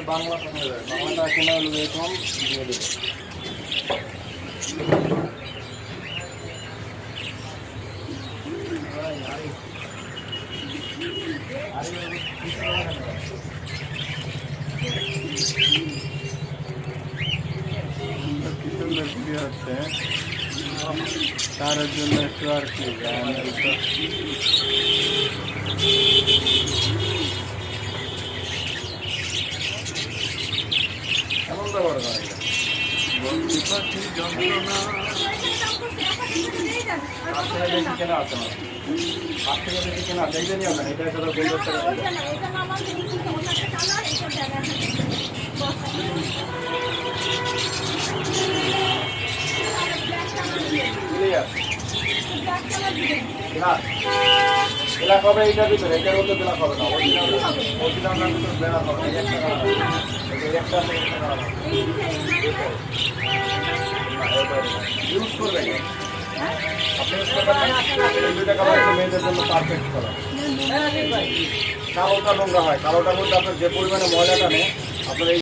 বাংলা কথা বাংলাটা কেনা হলো এরকম দিয়ে দেবে। কি সুন্দর ভিডিও হচ্ছে, তার জন্য একটু আর কি এমন ব্যবহার করা যন্ত্রণা কেনা আছে আমার 8 থেকে বেশি কেনা দেখবেনি আপনার এটা একটা ব্ল্যাক হবে এইটার ভিতরে, এটার মধ্যে ব্ল্যাক হবে না, অরিজিনাল ভিতরে ব্ল্যাক হবে না, একটা ইউজ করবেন আপনি ইউজ করবেন এই দুইটা কালার মেয়েদের জন্য পারফেক্ট কালার। কালোটা নোংরা হয়, কালোটার মধ্যে আপনার যে পরিমাণে ময়লাটা নেই আপনার